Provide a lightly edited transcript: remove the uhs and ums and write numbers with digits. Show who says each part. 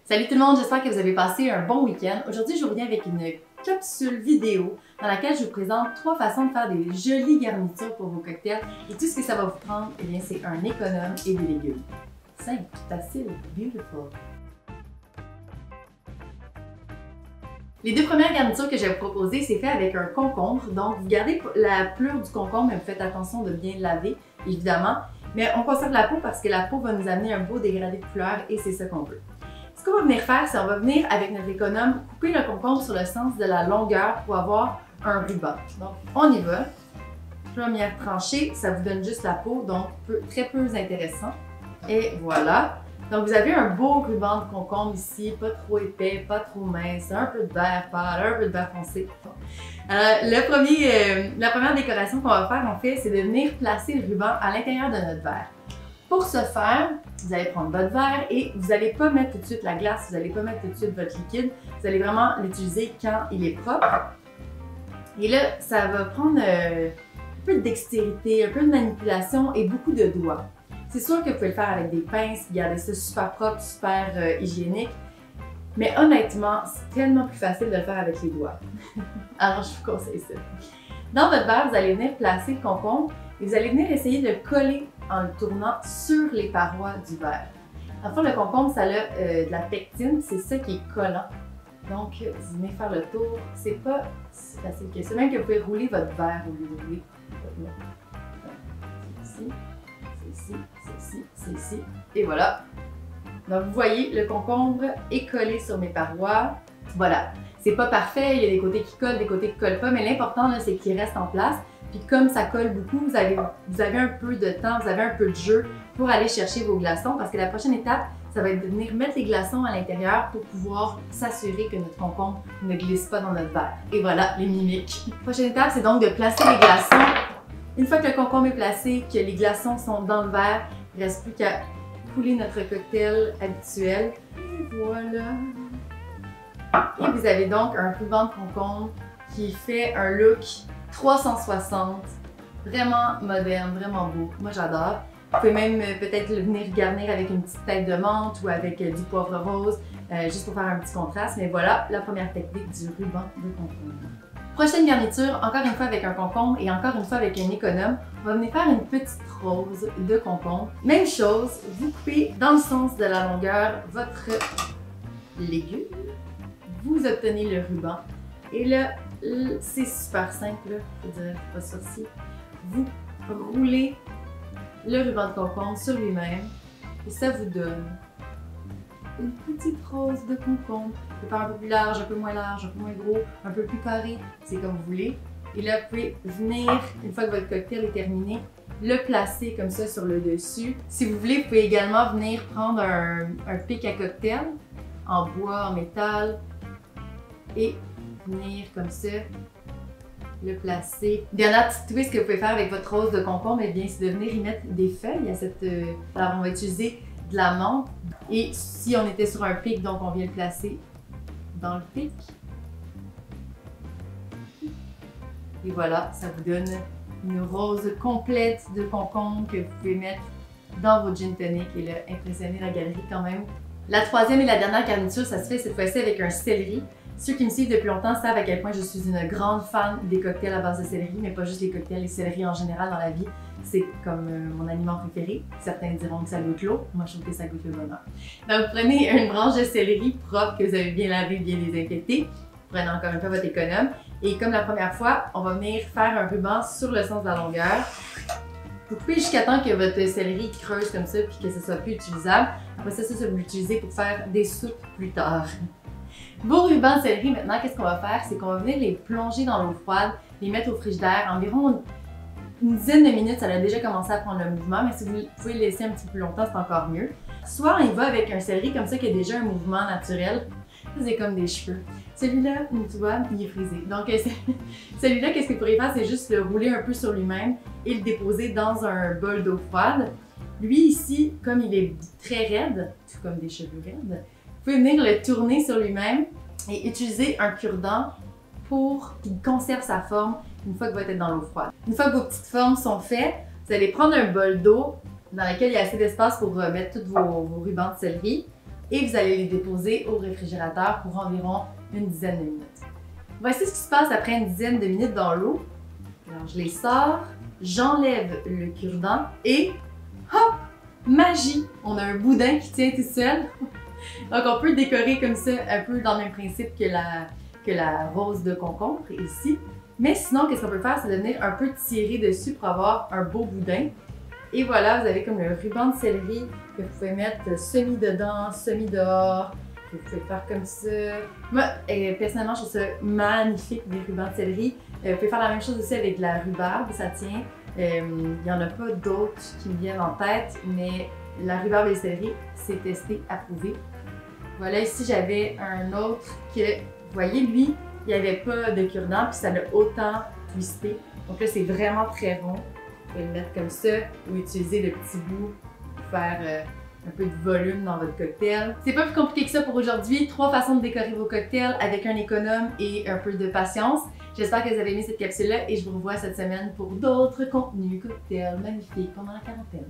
Speaker 1: Salut tout le monde, j'espère que vous avez passé un bon week-end. Aujourd'hui, je vous reviens avec une capsule vidéo dans laquelle je vous présente 3 façons de faire des jolies garnitures pour vos cocktails. Et tout ce que ça va vous prendre, eh bien, c'est un économe et des légumes. Simple, facile, beautiful. Les 2 premières garnitures que je vais vous proposer, c'est fait avec un concombre. Donc, vous gardez la pelure du concombre, mais vous faites attention de bien le laver, évidemment. Mais on conserve la peau parce que la peau va nous amener un beau dégradé de couleur et c'est ça qu'on veut. Ce qu'on va venir faire, c'est qu'on va venir avec notre économe couper le concombre sur le sens de la longueur pour avoir un ruban. Donc, on y va. Première tranchée, ça vous donne juste la peau, donc très peu intéressant. Et voilà. Donc, vous avez un beau ruban de concombre ici, pas trop épais, pas trop mince, un peu de vert pâle, un peu de vert foncé. La première décoration qu'on va faire, en fait, c'est de venir placer le ruban à l'intérieur de notre verre. Pour ce faire, vous allez prendre votre verre et vous n'allez pas mettre tout de suite la glace, vous n'allez pas mettre tout de suite votre liquide, vous allez vraiment l'utiliser quand il est propre. Et là, ça va prendre un peu de dextérité, un peu de manipulation et beaucoup de doigts. C'est sûr que vous pouvez le faire avec des pinces, garder ça super propre, super hygiénique, mais honnêtement, c'est tellement plus facile de le faire avec les doigts. Alors, je vous conseille ça. Dans votre verre, vous allez venir placer le concombre et vous allez venir essayer de le coller en le tournant sur les parois du verre. En fait, le concombre, ça a de la pectine, c'est ça qui est collant. Donc, vous venez faire le tour. C'est pas si facile que ça. Même que vous pouvez rouler votre verre au lieu de rouler votre main. C'est ici, c'est ici, c'est ici, c'est ici. Et voilà. Donc, vous voyez, le concombre est collé sur mes parois. Voilà. C'est pas parfait, il y a des côtés qui collent, des côtés qui collent pas, mais l'important, c'est qu'il reste en place. Puis comme ça colle beaucoup, vous avez un peu de temps, vous avez un peu de jeu pour aller chercher vos glaçons parce que la prochaine étape, ça va être de venir mettre les glaçons à l'intérieur pour pouvoir s'assurer que notre concombre ne glisse pas dans notre verre. Et voilà, les mimiques. Prochaine étape, c'est donc de placer les glaçons. Une fois que le concombre est placé, que les glaçons sont dans le verre, il ne reste plus qu'à couler notre cocktail habituel. Et voilà. Et vous avez donc un ruban de concombre qui fait un look 360, vraiment moderne, vraiment beau. Moi, j'adore. Vous pouvez même peut-être venir garnir avec une petite tête de menthe ou avec du poivre rose, juste pour faire un petit contraste. Mais voilà la première technique du ruban de concombre. Prochaine garniture, encore une fois avec un concombre et encore une fois avec un économe. On va venir faire une petite rose de concombre. Même chose, vous coupez dans le sens de la longueur votre légume. Vous obtenez le ruban. Et là, c'est super simple, je veux dire, pas sorcier. Vous roulez le ruban de concombre sur lui-même et ça vous donne une petite rose de concombre. Vous pouvez faire un peu plus large, un peu moins large, un peu moins gros, un peu plus carré, c'est comme vous voulez. Et là, vous pouvez venir, une fois que votre cocktail est terminé, le placer comme ça sur le dessus. Si vous voulez, vous pouvez également venir prendre un pic à cocktail en bois, en métal et venir comme ça, le placer. Dernière petite twist que vous pouvez faire avec votre rose de concombre, eh bien, c'est de venir y mettre des feuilles à cette... Alors, on va utiliser de la menthe. Et si on était sur un pic, donc on vient le placer dans le pic. Et voilà, ça vous donne une rose complète de concombre que vous pouvez mettre dans vos gin tonic et là, impressionner la galerie quand même. La troisième et la dernière garniture, ça se fait cette fois-ci avec un céleri. Ceux qui me suivent depuis longtemps savent à quel point je suis une grande fan des cocktails à base de céleri, mais pas juste les cocktails, les céleris en général dans la vie. C'est comme mon aliment préféré. Certains diront que ça goûte l'eau, moi je trouve que ça goûte le bonheur. Donc vous prenez une branche de céleri propre que vous avez bien lavé, bien désinfectée. Vous prenez encore une fois votre économe. Et comme la première fois, on va venir faire un ruban sur le sens de la longueur. Vous coupez jusqu'à temps que votre céleri creuse comme ça puis que ce soit plus utilisable. Après ça, vous l'utilisez pour faire des soupes plus tard. Vos rubans de céleri, maintenant, qu'est-ce qu'on va faire? C'est qu'on va venir les plonger dans l'eau froide, les mettre au frigidaire. Environ une dizaine de minutes, ça a déjà commencé à prendre le mouvement, mais si vous pouvez le laisser un petit peu plus longtemps, c'est encore mieux. Soit on y va avec un céleri comme ça qui a déjà un mouvement naturel. C'est comme des cheveux. Celui-là, tu vois, il est frisé. Donc celui-là, qu'est-ce que vous pourriez faire? C'est juste le rouler un peu sur lui-même et le déposer dans un bol d'eau froide. Lui ici, comme il est très raide, tout comme des cheveux raides, vous pouvez venir le tourner sur lui-même et utiliser un cure-dent pour qu'il conserve sa forme une fois que vous êtes dans l'eau froide. Une fois que vos petites formes sont faites, vous allez prendre un bol d'eau dans lequel il y a assez d'espace pour mettre tous vos rubans de céleri. et vous allez les déposer au réfrigérateur pour environ une dizaine de minutes. Voici ce qui se passe après une dizaine de minutes dans l'eau. Alors je les sors, j'enlève le cure-dent et hop! Magie! On a un boudin qui tient tout seul. Donc on peut le décorer comme ça, un peu dans le même principe que la rose de concombre ici. Mais sinon, qu'est-ce qu'on peut faire? C'est de venir un peu tirer dessus pour avoir un beau boudin. Et voilà, vous avez comme le ruban de céleri que vous pouvez mettre semi-dedans, semi-dehors. Vous pouvez faire comme ça. Moi, personnellement, je trouve ça magnifique, des rubans de céleri. Vous pouvez faire la même chose aussi avec de la rhubarbe, ça tient. Il n'y en a pas d'autres qui me viennent en tête, mais la rhubarbe et le céleri, c'est testé, approuvé. Voilà, ici j'avais un autre que, vous voyez, lui, il n'y avait pas de cure-dent, puis ça l'a autant twisté. Donc là, c'est vraiment très rond. Vous pouvez le mettre comme ça, ou utiliser le petit bout pour faire un peu de volume dans votre cocktail. C'est pas plus compliqué que ça pour aujourd'hui. 3 façons de décorer vos cocktails avec un économe et un peu de patience. J'espère que vous avez aimé cette capsule-là et je vous revois cette semaine pour d'autres contenus cocktails magnifiques pendant la quarantaine.